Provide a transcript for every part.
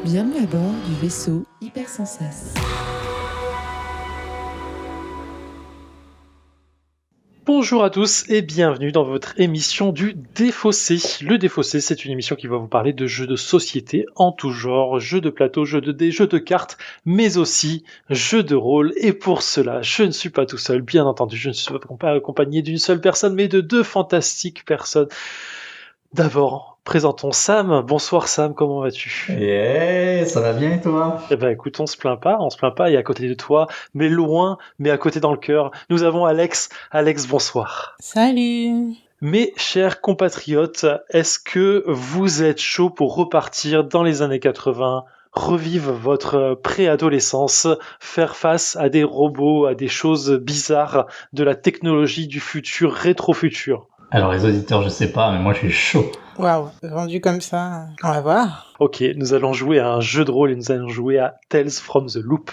Bienvenue à bord du vaisseau Hypersensas. Bonjour à tous et bienvenue dans votre émission du Défaussé. Le Défaussé, c'est une émission qui va vous parler de jeux de société en tout genre, jeux de plateau, jeux de dés, jeux de cartes, mais aussi jeux de rôle. Et pour cela, je ne suis pas tout seul, bien entendu, je ne suis pas accompagné d'une seule personne, mais de deux fantastiques personnes. D'abord, présentons Sam. Bonsoir Sam, comment vas-tu ? Yeah, ça va bien et toi? Eh ben écoute, on se plaint pas, et à côté de toi, mais loin, mais à côté dans le cœur, nous avons Alex. Alex, bonsoir. Salut! Mes chers compatriotes, est-ce que vous êtes chaud pour repartir dans les années 80, revivre votre préadolescence, faire face à des robots, à des choses bizarres de la technologie du futur, rétro-futur ? Alors les auditeurs, je sais pas, mais moi je suis chaud. Waouh, vendu comme ça, on va voir. Ok, nous allons jouer à un jeu de rôle et nous allons jouer à Tales from the Loop.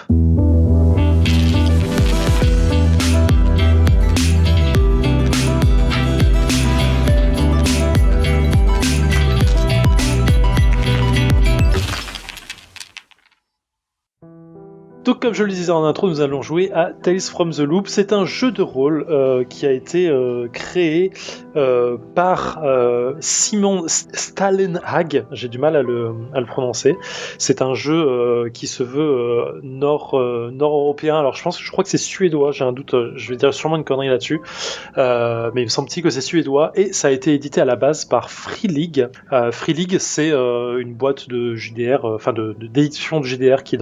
Donc comme je le disais en intro, nous allons jouer à Tales from the Loop. C'est un jeu de rôle qui a été créé par Simon Stalenhag. J'ai du mal à le prononcer. C'est un jeu qui se veut nord-européen. Alors je crois que c'est suédois, j'ai un doute, je vais dire sûrement une connerie là-dessus. Mais il me semble-t-il que c'est suédois. Et ça a été édité à la base par Free League. Free League, c'est une boîte de JDR, d'édition de JDR qui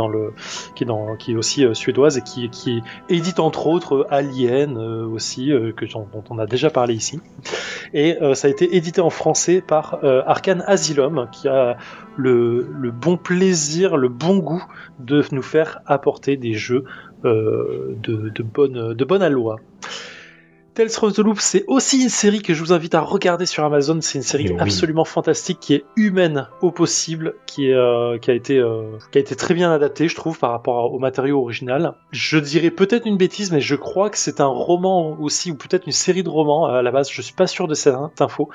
est aussi suédoise et qui édite entre autres Alien aussi, dont on a déjà parlé ici. Et ça a été édité en français par Arcane Asylum, qui a le bon plaisir, le bon goût de nous faire apporter des jeux de bonne alloi. Tales from the Loop, c'est aussi une série que je vous invite à regarder sur Amazon. C'est une série absolument fantastique, qui est humaine au possible, qui a été très bien adaptée, je trouve, par rapport au matériau original. Je dirais peut-être une bêtise, mais je crois que c'est un roman aussi, ou peut-être une série de romans à la base. Je suis pas sûr de cette info.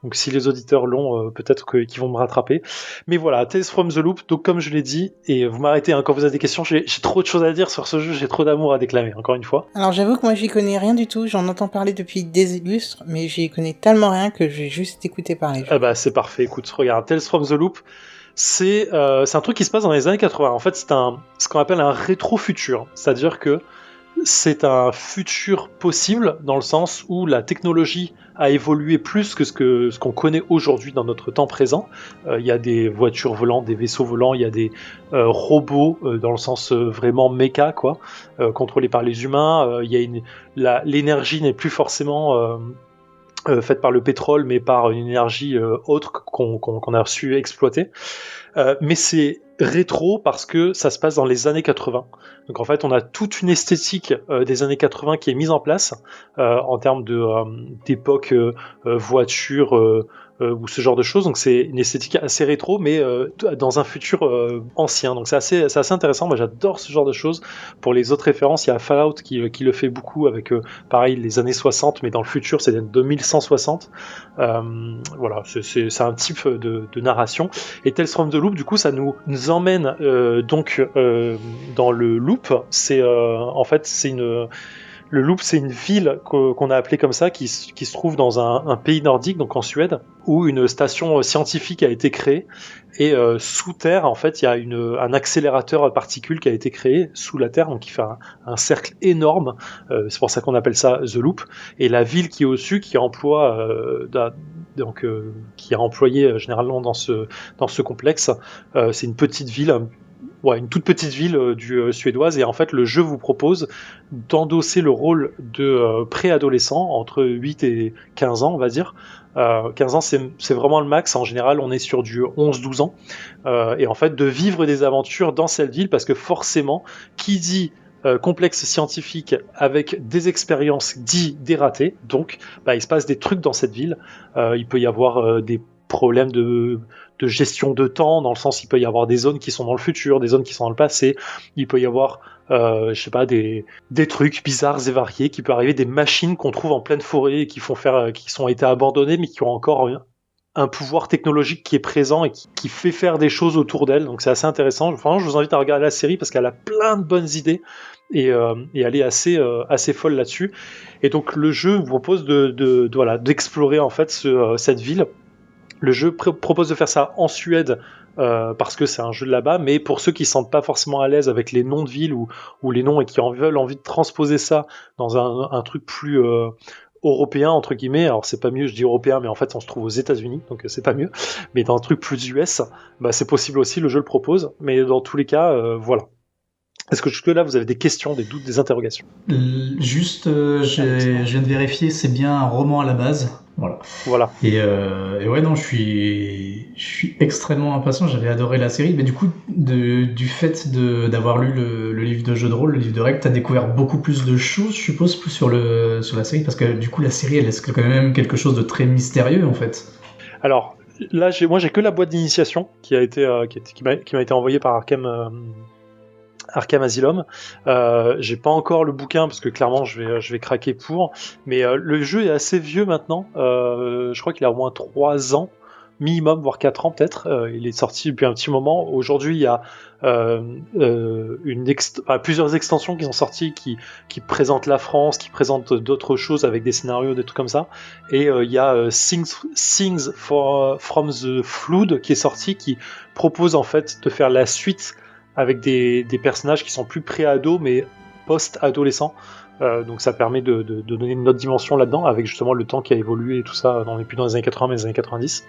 Donc si les auditeurs l'ont, peut-être qu'ils vont me rattraper. Mais voilà, Tales from the Loop. Donc comme je l'ai dit, et vous m'arrêtez quand vous avez des questions, j'ai trop de choses à dire sur ce jeu, j'ai trop d'amour à déclamer, encore une fois. Alors j'avoue que moi j'y connais rien du tout, j'en entends parler depuis des illustres, mais j'y connais tellement rien que j'ai juste écouté parler. Ah bah c'est parfait, écoute, regarde, Tales from the Loop, c'est un truc qui se passe dans les années 80. En fait, c'est ce qu'on appelle un rétro-futur, c'est-à-dire que c'est un futur possible dans le sens où la technologie a évolué plus que ce qu'on connaît aujourd'hui dans notre temps présent. Il y a des voitures volantes, des vaisseaux volants, il y a des robots dans le sens vraiment méca, quoi, contrôlés par les humains. Il y a l'énergie n'est plus forcément faite par le pétrole, mais par une énergie autre qu'on a su exploiter. Mais c'est rétro parce que ça se passe dans les années 80. Donc en fait, on a toute une esthétique des années 80 qui est mise en place en termes d'époque, voiture, ou ce genre de choses. Donc c'est une esthétique assez rétro, mais dans un futur ancien. Donc c'est assez intéressant. Moi, j'adore ce genre de choses. Pour les autres références, il y a Fallout qui le fait beaucoup avec, pareil, les années 60, mais dans le futur, c'est 2160. Voilà, c'est un type de narration. Et Tales from the Loop, du coup, ça nous emmène dans le loop. En fait, le loop, c'est une ville qu'on a appelée comme ça, qui se trouve dans un pays nordique, donc en Suède, où une station scientifique a été créée. Et sous terre, en fait, il y a un accélérateur à particules qui a été créé sous la terre, donc qui fait un cercle énorme. C'est pour ça qu'on appelle ça The Loop. Et la ville qui est au-dessus, qui emploie qui est employée généralement dans ce complexe, c'est une petite ville. Une toute petite ville suédoise, et en fait le jeu vous propose d'endosser le rôle de préadolescent entre 8 et 15 ans, on va dire. 15 ans, c'est vraiment le max. En général, on est sur du 11-12 ans. Et en fait, de vivre des aventures dans cette ville, parce que forcément, qui dit complexe scientifique avec des expériences dites dératées, donc il se passe des trucs dans cette ville. Il peut y avoir des problèmes de gestion de temps, dans le sens il peut y avoir des zones qui sont dans le futur, des zones qui sont dans le passé, il peut y avoir je sais pas, des trucs bizarres et variés qui peuvent arriver, des machines qu'on trouve en pleine forêt et qui sont été abandonnées mais qui ont encore un pouvoir technologique qui est présent et qui fait faire des choses autour d'elle. Donc c'est assez intéressant. Franchement, je vous invite à regarder la série parce qu'elle a plein de bonnes idées et elle est assez folle là-dessus. Et donc le jeu vous propose d'explorer en fait cette ville. Le jeu propose de faire ça en Suède parce que c'est un jeu de là-bas, mais pour ceux qui ne se sentent pas forcément à l'aise avec les noms de villes ou les noms et qui veulent envie de transposer ça dans un truc plus européen entre guillemets, alors c'est pas mieux, je dis européen, mais en fait on se trouve aux États-Unis, donc c'est pas mieux, mais dans un truc plus US, bah, c'est possible aussi, le jeu le propose, mais dans tous les cas, voilà. Est-ce que jusque là vous avez des questions, des doutes, des interrogations? Juste, je viens de vérifier, c'est bien un roman à la base. Voilà. Et ouais, non, je suis extrêmement impatient. J'avais adoré la série, mais du coup, du fait d'avoir lu le livre de jeu de rôle, le livre de règles, t'as découvert beaucoup plus de choses, je suppose, plus sur la série, parce que du coup, la série, elle laisse quand même quelque chose de très mystérieux, en fait. Alors là, moi, j'ai que la boîte d'initiation qui m'a été envoyée par Arkham Asylum. J'ai pas encore le bouquin parce que clairement je vais craquer pour, mais le jeu est assez vieux maintenant. Je crois qu'il a au moins 3 ans minimum, voire 4 ans peut-être. Il est sorti depuis un petit moment. Aujourd'hui il y a plusieurs extensions qui sont sorties qui présentent la France, qui présentent d'autres choses avec des scénarios, des trucs comme ça. Et il y a Things from the Flood qui est sorti, qui propose en fait de faire la suite avec des personnages qui sont plus pré-ados mais post-adolescents. Donc ça permet de donner une autre dimension là-dedans, avec justement le temps qui a évolué et tout ça, on n'est plus dans les années 80 mais les années 90.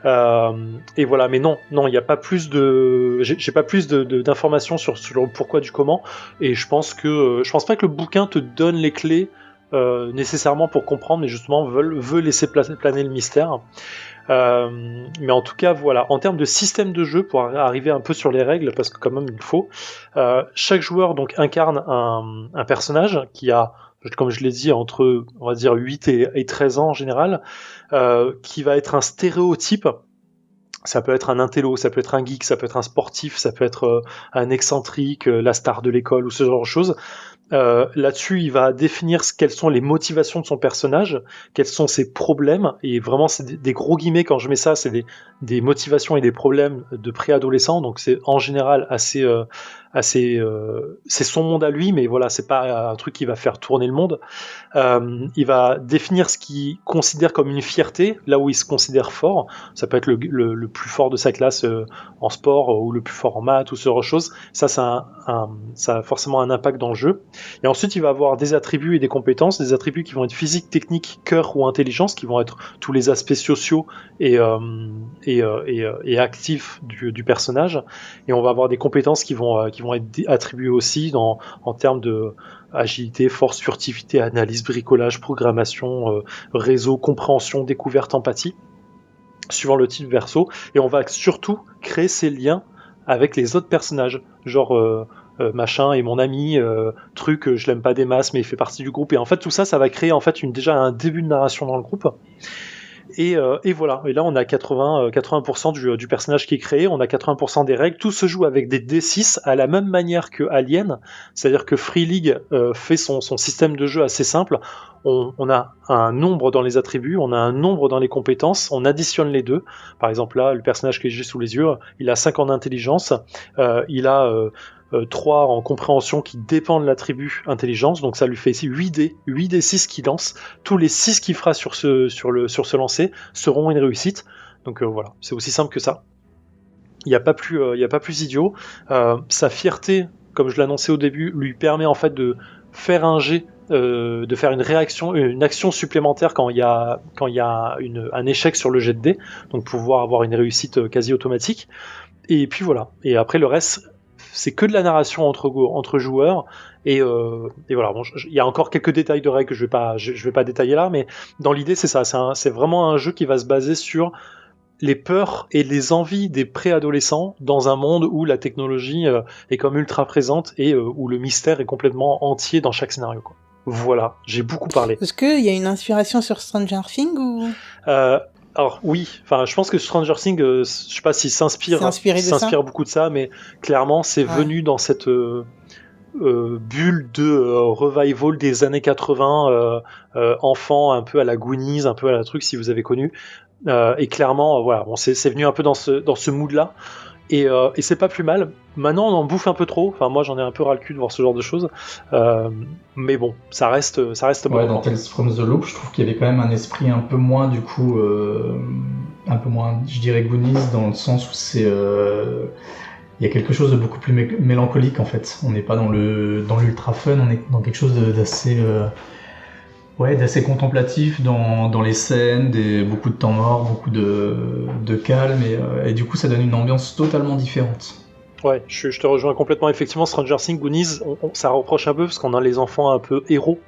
Et voilà, mais non, il n'y a pas plus j'ai pas plus d'informations sur le pourquoi du comment, et je pense pas que le bouquin te donne les clés nécessairement pour comprendre, mais justement veut laisser planer le mystère. Mais en tout cas, voilà, en termes de système de jeu, pour arriver un peu sur les règles, parce que quand même il faut, chaque joueur donc incarne un personnage qui a, comme je l'ai dit, entre on va dire 8 et 13 ans en général, qui va être un stéréotype. Ça peut être un intello, ça peut être un geek, ça peut être un sportif, ça peut être un excentrique, la star de l'école ou ce genre de choses. Là-dessus, il va définir quelles sont les motivations de son personnage, quels sont ses problèmes, et vraiment c'est des gros guillemets quand je mets ça, c'est des motivations et des problèmes de préadolescent, donc c'est en général assez c'est son monde à lui, mais voilà, c'est pas un truc qui va faire tourner le monde. Il va définir ce qu'il considère comme une fierté, là où il se considère fort. Ça peut être le plus fort de sa classe en sport, ou le plus fort en maths, ou ce genre de choses. Ça a forcément un impact dans le jeu. Et ensuite, il va avoir des attributs et des compétences, des attributs qui vont être physique, technique, cœur ou intelligence, qui vont être tous les aspects sociaux et actifs du personnage. Et on va avoir des compétences qui vont être attribuées aussi en termes de agilité, force, furtivité, analyse, bricolage, programmation, réseau, compréhension, découverte, empathie, suivant le type verso. Et on va surtout créer ces liens avec les autres personnages, genre machin et mon ami, truc, je l'aime pas des masses mais il fait partie du groupe. Et en fait tout ça va créer en fait déjà un début de narration dans le groupe. Et voilà, et là on a 80% du personnage qui est créé, on a 80% des règles, tout se joue avec des D6 à la même manière que Alien, c'est-à-dire que Free League fait son système de jeu assez simple. On a un nombre dans les attributs, on a un nombre dans les compétences, on additionne les deux. Par exemple là, le personnage que j'ai sous les yeux, il a 5 en intelligence, il a 3 en compréhension qui dépend de l'attribut intelligence, donc ça lui fait ici 8d6 qu'il lance. Tous les 6 qu'il fera sur ce lancer seront une réussite. Donc voilà, c'est aussi simple que ça. Il n'y a pas plus idiot. Sa fierté, comme je l'annonçais au début, lui permet en fait de faire un jet, de faire une action supplémentaire quand il y a un échec sur le jet de dés, donc pouvoir avoir une réussite quasi automatique. Et puis voilà. Et après le reste, c'est que de la narration entre joueurs, et voilà. Bon, il y a encore quelques détails de règles que je vais pas détailler là, mais dans l'idée c'est ça. C'est vraiment un jeu qui va se baser sur les peurs et les envies des préadolescents dans un monde où la technologie est comme ultra présente et où le mystère est complètement entier dans chaque scénario, quoi. Voilà, j'ai beaucoup parlé. Est-ce qu'il y a une inspiration sur Stranger Things ou alors oui, enfin je pense que Stranger Things, je sais pas s'il s'inspire beaucoup de ça, mais clairement c'est venu dans cette bulle de revival des années 80, enfant un peu à la Goonies, un peu à la truc si vous avez connu. Et clairement, voilà, bon, c'est venu un peu dans ce mood-là. Et c'est pas plus mal. Maintenant, on en bouffe un peu trop. Enfin, moi, j'en ai un peu ras le cul de voir ce genre de choses. Mais bon, ça reste bon. Ouais, dans Tales from the Loop, je trouve qu'il y avait quand même un esprit un peu moins, du coup, un peu moins, je dirais, Goonies, dans le sens où c'est, il y a quelque chose de beaucoup plus mélancolique en fait. On n'est pas dans l'ultra fun, on est dans quelque chose d'assez, d'assez contemplatif dans les scènes, beaucoup de temps mort, beaucoup de calme, et du coup ça donne une ambiance totalement différente. Ouais, je te rejoins complètement. Effectivement, Stranger Things, Goonies, ça reproche un peu parce qu'on a les enfants un peu héros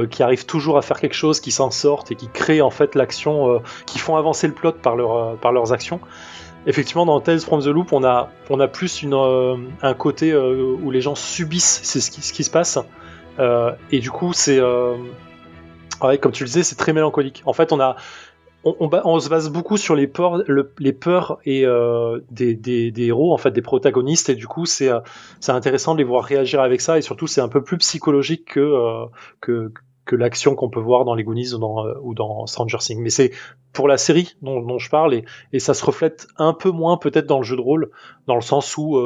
qui arrivent toujours à faire quelque chose, qui s'en sortent et qui créent en fait l'action, qui font avancer le plot par leurs actions. Effectivement, dans Tales from the Loop, on a plus un côté où les gens subissent ce qui se passe, et du coup, c'est ouais, comme tu le disais, c'est très mélancolique. En fait, on se base beaucoup sur les peurs et des héros, en fait, des protagonistes, et du coup, c'est intéressant de les voir réagir avec ça, et surtout, c'est un peu plus psychologique que l'action qu'on peut voir dans les Goonies ou dans Stranger Things. Mais c'est pour la série dont je parle, et ça se reflète un peu moins peut-être dans le jeu de rôle, dans le sens où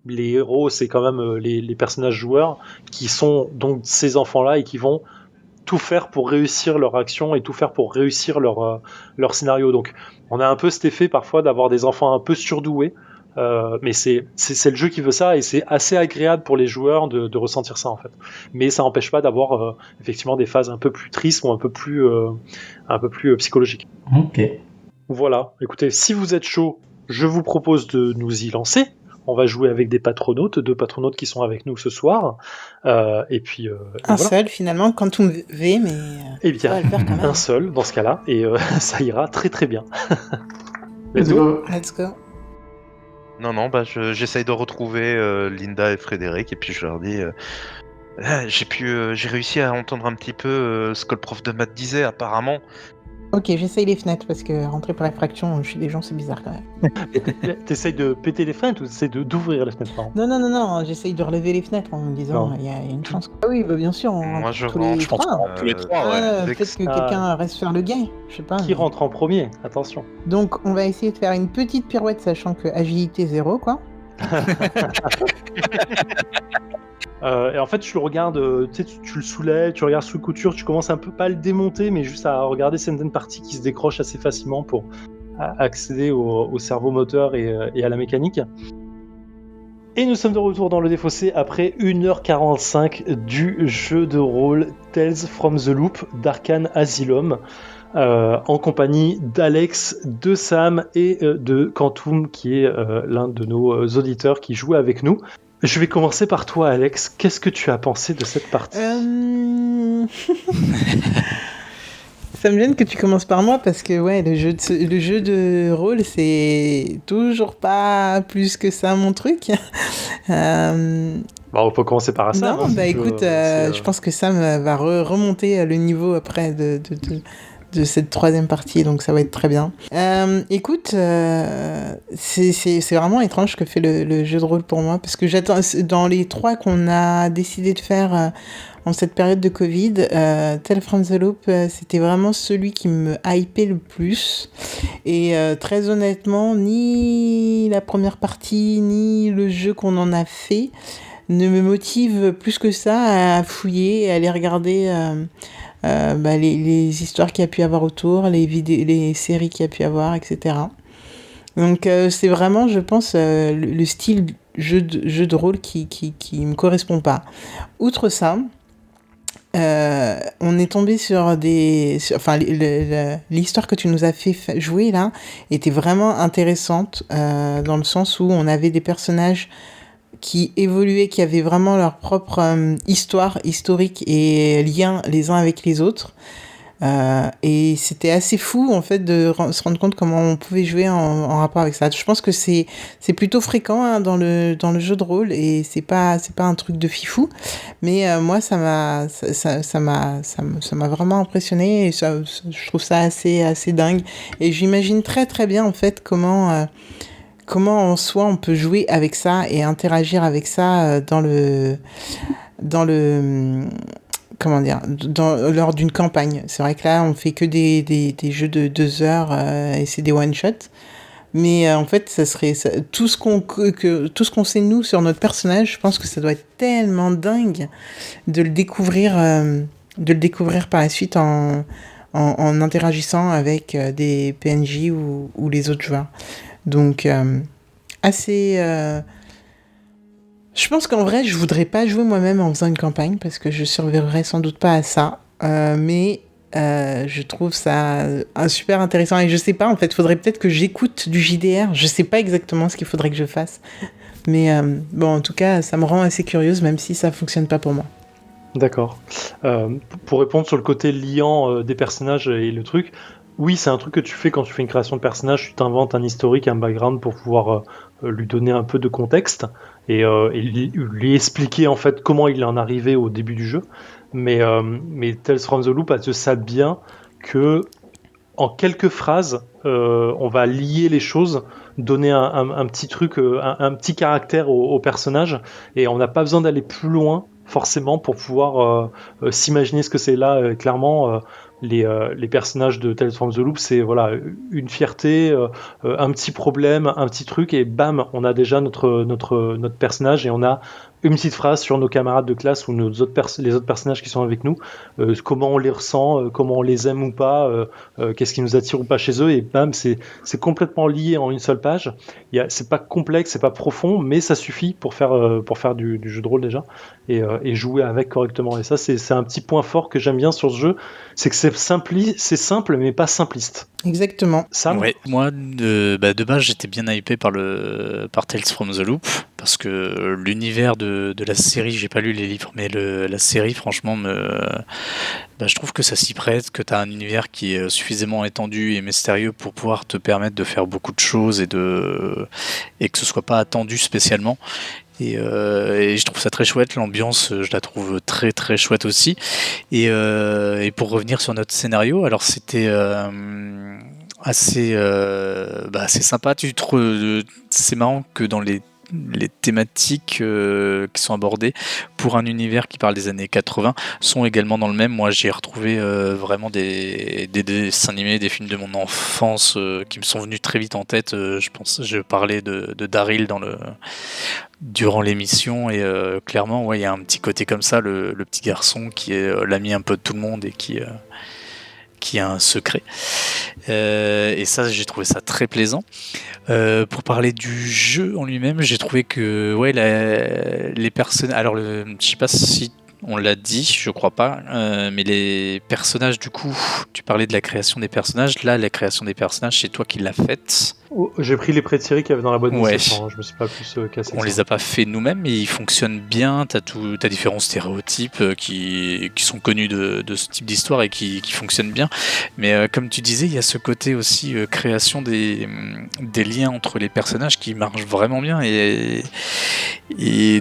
les héros, c'est quand même les personnages joueurs qui sont donc ces enfants-là et qui vont tout faire pour réussir leur action et tout faire pour réussir leur scénario. Donc on a un peu cet effet parfois d'avoir des enfants un peu surdoués, mais c'est le jeu qui veut ça, et c'est assez agréable pour les joueurs de ressentir ça en fait. Mais ça n'empêche pas d'avoir effectivement des phases un peu plus tristes ou un peu plus psychologiques. Ok. Voilà, écoutez, si vous êtes chaud, je vous propose de nous y lancer. On va jouer avec deux patronautes qui sont avec nous ce soir. Et puis un voilà. Seul finalement, Quantum V, mais eh bien, ça va le faire quand même. Un seul dans ce cas-là, et ça ira très très bien. Let's go. Let's go. Non, j'essaye de retrouver Linda et Frédéric, et puis je leur dis j'ai réussi à entendre un petit peu ce que le prof de maths disait apparemment. Ok, j'essaye les fenêtres parce que rentrer par la fraction chez des gens c'est bizarre quand même. T'essayes de péter les fenêtres ou t'essayes d'ouvrir les fenêtres? Non, j'essaye de relever les fenêtres en me disant il y a une chance. Ah oui, bien sûr. Moi je tous rentre, les trois. Tous les trois, ouais. Peut-être que quelqu'un reste faire le gay, je sais pas. Qui rentre en premier? Attention. Donc on va essayer de faire une petite pirouette sachant que agilité 0 quoi. Et en fait, tu le regardes, tu le soulèves, tu regardes sous couture, tu commences un peu pas à le démonter, mais juste à regarder certaines parties qui se décrochent assez facilement pour accéder au cerveau moteur et à la mécanique. Et nous sommes de retour dans le défaussé après 1h45 du jeu de rôle Tales from the Loop d'Arcane Asylum, en compagnie d'Alex, de Sam et de Quantum, qui est l'un de nos auditeurs qui joue avec nous. Je vais commencer par toi, Alex. Qu'est-ce que tu as pensé de cette partie? Ça me gêne que tu commences par moi parce que ouais, le jeu de rôle, c'est toujours pas plus que ça mon truc. On peut commencer par ça. Non, écoute, je pense que Sam va remonter le niveau après de cette troisième partie, donc ça va être très bien. Écoute, c'est vraiment étrange ce que fait le jeu de rôle pour moi, parce que j'attends, dans les trois qu'on a décidé de faire en cette période de Covid, Tales from the Loop, c'était vraiment celui qui me hypait le plus. Et très honnêtement, ni la première partie, ni le jeu qu'on en a fait ne me motive plus que ça à fouiller, à aller regarder les histoires qu'il y a pu avoir autour, les séries qu'il y a pu avoir, etc. Donc c'est vraiment, je pense, le style jeu de rôle qui me correspond pas. Outre ça, on est tombé sur l'histoire que tu nous as fait jouer là était vraiment intéressante dans le sens où on avait des personnages qui évoluaient, qui avaient vraiment leur propre histoire historique et lien les uns avec les autres. Et c'était assez fou en fait de se rendre compte comment on pouvait jouer en rapport avec ça. Je pense que c'est plutôt fréquent dans le jeu de rôle et c'est pas un truc de fifou, mais moi ça m'a vraiment impressionné et je trouve ça assez dingue, et j'imagine très très bien en fait comment en soi on peut jouer avec ça et interagir avec ça dans le comment dire, lors d'une campagne. C'est vrai que là, on fait que des jeux de 2 heures et c'est des one-shots. Mais en fait, tout ce qu'on sait nous sur notre personnage, je pense que ça doit être tellement dingue de le découvrir par la suite en interagissant avec des PNJ ou les autres joueurs. Donc, je pense qu'en vrai, je voudrais pas jouer moi-même en faisant une campagne parce que je survivrai sans doute pas à ça. Mais je trouve ça super intéressant et je sais pas, en fait, faudrait peut-être que j'écoute du JDR. Je sais pas exactement ce qu'il faudrait que je fasse. Mais bon, en tout cas, ça me rend assez curieuse, même si ça fonctionne pas pour moi. D'accord. Pour répondre sur le côté liant des personnages et le truc, oui, c'est un truc que tu fais quand tu fais une création de personnage, tu t'inventes un historique, un background pour pouvoir lui donner un peu de contexte et lui expliquer en fait comment il en est arrivé au début du jeu. Mais Tales from the Loop, elle te sait bien que en quelques phrases, on va lier les choses, donner un petit truc, un petit caractère au personnage, et on n'a pas besoin d'aller plus loin forcément pour pouvoir s'imaginer ce que c'est là. Clairement, les personnages de Tales from the Loop, c'est voilà, une fierté, un petit problème, un petit truc, et bam, on a déjà notre personnage, et on a une petite phrase sur nos camarades de classe ou les autres personnages qui sont avec nous, comment on les ressent, comment on les aime ou pas, qu'est-ce qui nous attire ou pas chez eux, et bam, c'est complètement lié en une seule page. C'est pas complexe, c'est pas profond, mais ça suffit pour faire du jeu de rôle déjà, et jouer avec correctement. Et ça, c'est un petit point fort que j'aime bien sur ce jeu, c'est que c'est simple mais pas simpliste. Exactement. Sam ? Ouais, moi de base j'étais bien hypé par Tales from the Loop parce que l'univers de la série, j'ai pas lu les livres, mais la série franchement je trouve que ça s'y prête, que tu as un univers qui est suffisamment étendu et mystérieux pour pouvoir te permettre de faire beaucoup de choses et que ce soit pas attendu spécialement. Et je trouve ça très chouette, l'ambiance je la trouve très très chouette aussi. Et pour revenir sur notre scénario, alors c'était assez sympa. C'est marrant que dans les thématiques qui sont abordées pour un univers qui parle des années 80 sont également dans le même. Moi j'ai retrouvé vraiment des dessins animés, des films de mon enfance qui me sont venus très vite en tête. Je parlais de Daryl durant l'émission, et clairement ouais, il y a un petit côté comme ça, le petit garçon qui est l'ami un peu de tout le monde et qui a un secret, et ça j'ai trouvé ça très plaisant. Pour parler du jeu en lui-même, j'ai trouvé que ouais, les personnes, alors je sais pas si on l'a dit, je crois pas, mais les personnages, du coup, tu parlais de la création des personnages. Là, la création des personnages, c'est toi qui l'as faite. J'ai pris les pré-séries qu'il y avait dans la boîte de Ouais. je me suis pas plus cassé. On les a pas fait nous-mêmes, mais ils fonctionnent bien. T'as différents stéréotypes qui sont connus de ce type d'histoire et qui fonctionnent bien. Mais comme tu disais, il y a ce côté aussi création des liens entre les personnages qui marchent vraiment bien. Et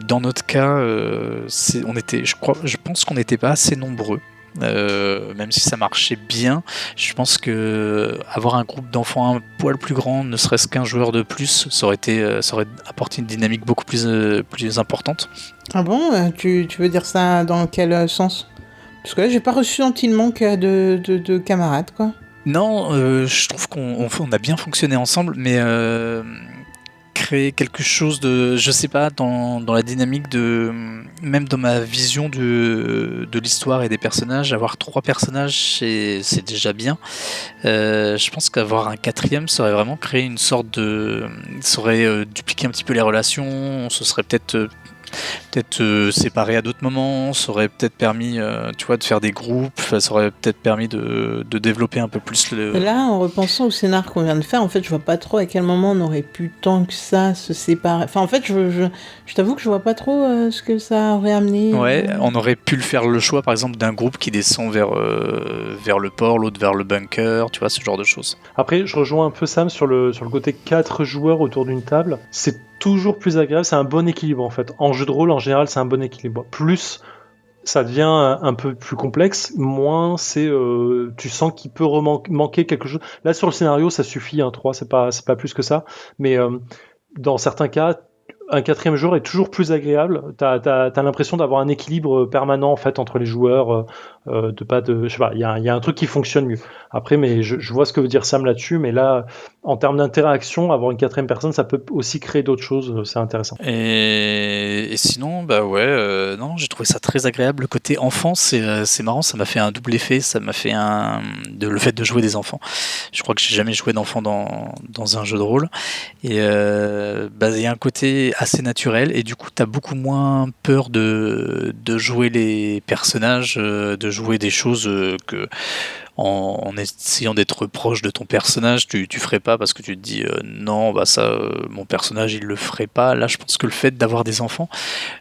dans notre cas, je pense qu'on n'était pas assez nombreux. Même si ça marchait bien, je pense que avoir un groupe d'enfants un poil plus grand, ne serait-ce qu'un joueur de plus, ça aurait apporté une dynamique beaucoup plus importante. Ah bon, tu veux dire ça dans quel sens ? Parce que là, j'ai pas ressenti le manque de camarades, quoi. Non, je trouve qu'on a bien fonctionné ensemble, mais créer quelque chose de, je sais pas, dans la dynamique même dans ma vision de l'histoire et des personnages, avoir 3 personnages c'est déjà bien. Je pense qu'avoir un 4e, ça aurait vraiment créé une sorte ça aurait dupliqué un petit peu les relations, on se serait peut-être séparés à d'autres moments, ça aurait peut-être permis de faire des groupes, ça aurait peut-être permis de développer un peu plus Là, en repensant au scénar qu'on vient de faire, en fait, je vois pas trop à quel moment on aurait pu tant que ça se séparer. Enfin, en fait, je t'avoue que je vois pas trop ce que ça aurait amené. Ouais, on aurait pu faire le choix, par exemple, d'un groupe qui descend vers le port, l'autre vers le bunker, tu vois, ce genre de choses. Après, je rejoins un peu Sam sur le côté 4 joueurs autour d'une table. C'est toujours plus agréable, c'est un bon équilibre en fait. En jeu de rôle, en général, c'est un bon équilibre. Plus ça devient un peu plus complexe, moins tu sens qu'il peut manquer quelque chose. Là, sur le scénario, ça suffit, 3, c'est pas plus que ça. Mais dans certains cas, un 4e jour est toujours plus agréable. T'as l'impression d'avoir un équilibre permanent en fait entre les joueurs, je sais pas, il y a un truc qui fonctionne mieux. Après, mais je vois ce que veut dire Sam là-dessus, mais là, en termes d'interaction, avoir une 4e personne, ça peut aussi créer d'autres choses. C'est intéressant. Et sinon, bah ouais, non, j'ai trouvé ça très agréable. Le côté enfant, c'est marrant, ça m'a fait un double effet. Ça m'a fait le fait de jouer des enfants. Je crois que j'ai jamais joué d'enfant dans un jeu de rôle. Et il y a un côté assez naturel, et du coup, t'as beaucoup moins peur de jouer les personnages, de jouer des choses que en essayant d'être proche de ton personnage, tu ferais pas parce que tu te dis non, bah ça, mon personnage il le ferait pas. Là, je pense que le fait d'avoir des enfants,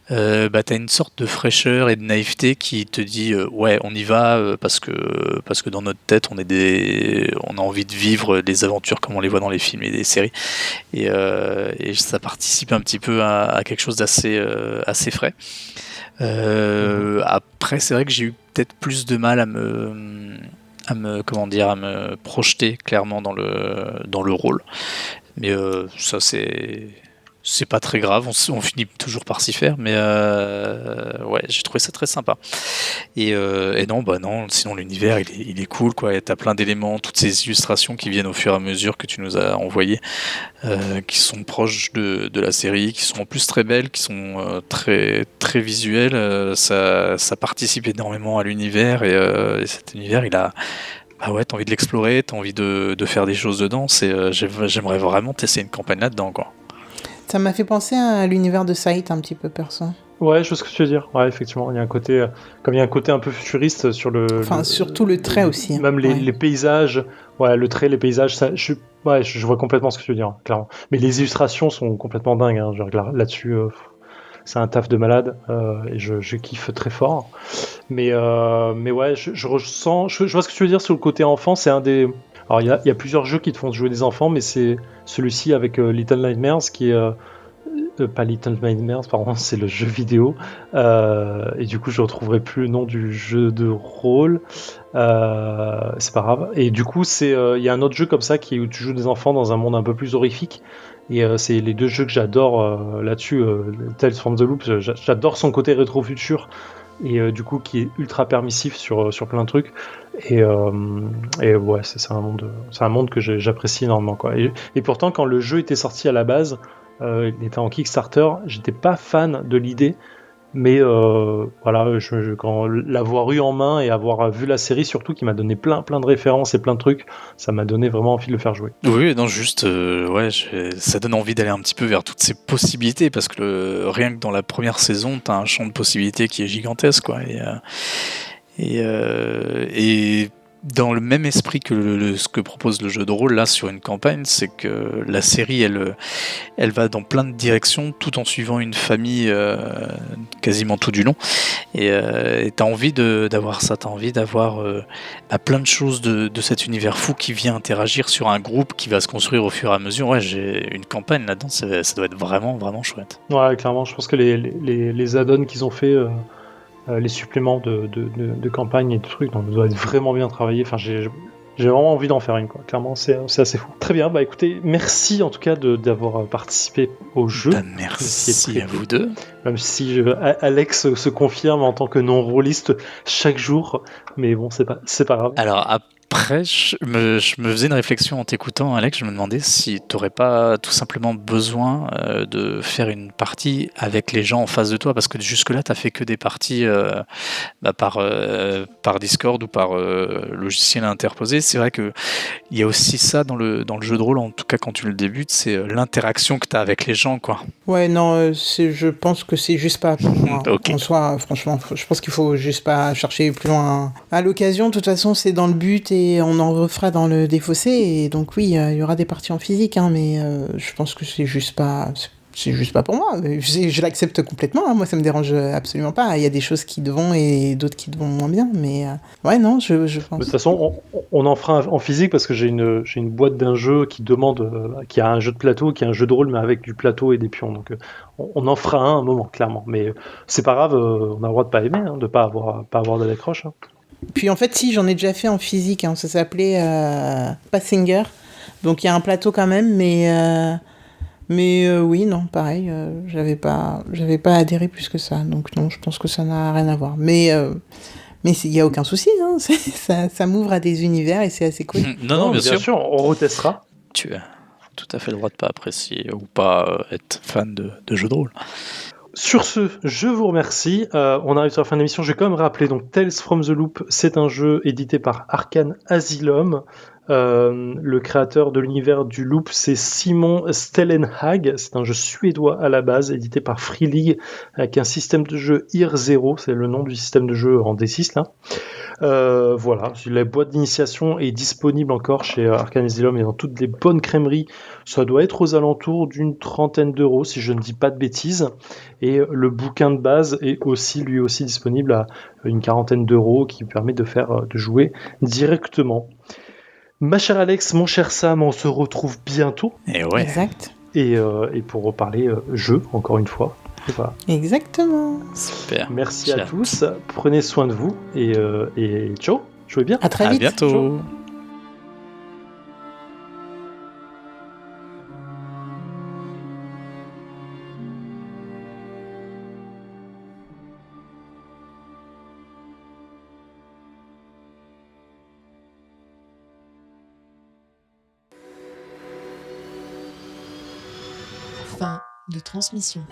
t'as une sorte de fraîcheur et de naïveté qui te dit ouais, on y va parce que dans notre tête, on a envie de vivre des aventures comme on les voit dans les films et des séries, et ça participe un petit peu à quelque chose d'assez assez frais. Après, c'est vrai que j'ai eu peut-être plus de mal à me projeter clairement dans le rôle, mais ça c'est pas très grave, on finit toujours par s'y faire, mais ouais, j'ai trouvé ça très sympa. Et non, sinon l'univers il est cool, quoi. T'as plein d'éléments, toutes ces illustrations qui viennent au fur et à mesure que tu nous as envoyées, qui sont proches de la série, qui sont en plus très belles, qui sont très, très visuelles. Ça participe énormément à l'univers, et cet univers il a... Ah ouais, t'as envie de l'explorer, t'as envie de faire des choses dedans. J'aimerais vraiment tester une campagne là-dedans, quoi. Ça m'a fait penser à l'univers de Sight un petit peu, perso. Ouais, je vois ce que tu veux dire. Ouais, effectivement, il y a un côté, comme il y a un côté un peu futuriste sur surtout le trait aussi. Même les paysages, ouais, le trait, les paysages, ça, je vois complètement ce que tu veux dire, clairement. Mais les illustrations sont complètement dingues, hein, là-dessus, c'est un taf de malade, et je kiffe très fort. Mais ouais, je ressens, je vois ce que tu veux dire sur le côté enfant. C'est un des... Alors il y a plusieurs jeux qui te font jouer des enfants, mais c'est celui-ci avec Little Nightmares qui est... pas Little Nightmares, pardon, c'est le jeu vidéo. Et du coup, je retrouverai plus le nom du jeu de rôle. C'est pas grave. Et du coup, il y a un autre jeu comme ça où tu joues des enfants dans un monde un peu plus horrifique. Et c'est les deux jeux que j'adore là-dessus. Tales from the Loop, j'adore son côté rétro-futur. Et du coup, qui est ultra permissif sur plein de trucs. Et ouais, c'est un monde que j'apprécie énormément, quoi. Et pourtant, quand le jeu était sorti à la base, il était en Kickstarter, j'étais pas fan de l'idée, mais voilà, quand l'avoir eu en main et avoir vu la série surtout, qui m'a donné plein de références et plein de trucs, ça m'a donné vraiment envie de le faire jouer. Oui, non, juste, ouais, ça donne envie d'aller un petit peu vers toutes ces possibilités, parce que rien que dans la première saison, t'as un champ de possibilités qui est gigantesque, quoi. Et dans le même esprit que ce que propose le jeu de rôle là sur une campagne, c'est que la série elle va dans plein de directions tout en suivant une famille quasiment tout du long, et t'as envie d'avoir ça, t'as envie d'avoir plein de choses de cet univers fou qui vient interagir sur un groupe qui va se construire au fur et à mesure. Ouais, j'ai une campagne là-dedans, ça doit être vraiment vraiment chouette. Ouais, clairement, je pense que les add-ons qu'ils ont fait, les suppléments de campagne et de trucs, donc ça doit être vraiment bien travaillé. Enfin, j'ai vraiment envie d'en faire une, quoi. Clairement, c'est assez fou. Très bien, bah écoutez, merci en tout cas d'avoir participé au jeu. Merci à vous deux. Même si Alex se confirme en tant que non-rôliste chaque jour, mais bon, c'est pas grave. Alors après, je me faisais une réflexion en t'écoutant, Alex. Je me demandais si t'aurais pas tout simplement besoin de faire une partie avec les gens en face de toi, parce que jusque-là, t'as fait que des parties par Discord ou par logiciel interposé. C'est vrai que il y a aussi ça dans le jeu de rôle, en tout cas quand tu le débutes, c'est l'interaction que t'as avec les gens, quoi. Ouais, non, je pense que c'est juste pas pour moi. Okay. En soi, franchement, je pense qu'il faut juste pas chercher plus loin. À l'occasion, de toute façon, c'est dans le but et on en refera dans le défaussé. Et donc oui, il y aura des parties en physique, hein, mais je pense que c'est juste pas pour moi. Je l'accepte complètement, hein. Moi, ça me dérange absolument pas. Il y a des choses qui te vont et d'autres qui te vont moins bien, mais ouais, non, je pense. De toute façon, on en fera en physique, parce que j'ai une boîte d'un jeu qui demande, qui a un jeu de plateau, qui a un jeu de rôle, mais avec du plateau et des pions. Donc, on en fera un moment, clairement. Mais c'est pas grave, on a le droit de pas aimer, hein, de pas avoir de l'accroche. Hein. Puis en fait, si, j'en ai déjà fait en physique, hein. Ça s'appelait Passinger. Donc il y a un plateau quand même, mais Mais oui, non, pareil, j'avais pas adhéré plus que ça, donc non, je pense que ça n'a rien à voir. Mais il n'y a aucun souci, hein. Ça m'ouvre à des univers et c'est assez cool. Non, bien sûr, on retestera. Tu as tout à fait le droit de pas apprécier ou pas être fan de jeux de rôle. Sur ce, je vous remercie. On arrive sur la fin de l'émission. Je vais quand même rappeler, donc Tales from the Loop, c'est un jeu édité par Arcane Asylum. Le créateur de l'univers du Loop, c'est Simon Stellenhag. C'est un jeu suédois à la base, édité par Free League, avec un système de jeu IR0, c'est le nom du système de jeu en D6 là. Voilà, la boîte d'initiation est disponible encore chez Arcane Asylum et dans toutes les bonnes crèmeries. Ça doit être aux alentours d'une 30aine d'euros, si je ne dis pas de bêtises. Et le bouquin de base est aussi, lui aussi, disponible à une 40aine d'euros, qui permet de jouer directement. Ma chère Alex, mon cher Sam, on se retrouve bientôt. Et ouais. Exact. Et pour reparler jeu, encore une fois. Voilà. Exactement. Super. Merci à tous. Prenez soin de vous et ciao. Jouez bien. À très vite. À bientôt. Ciao. Fin de transmission.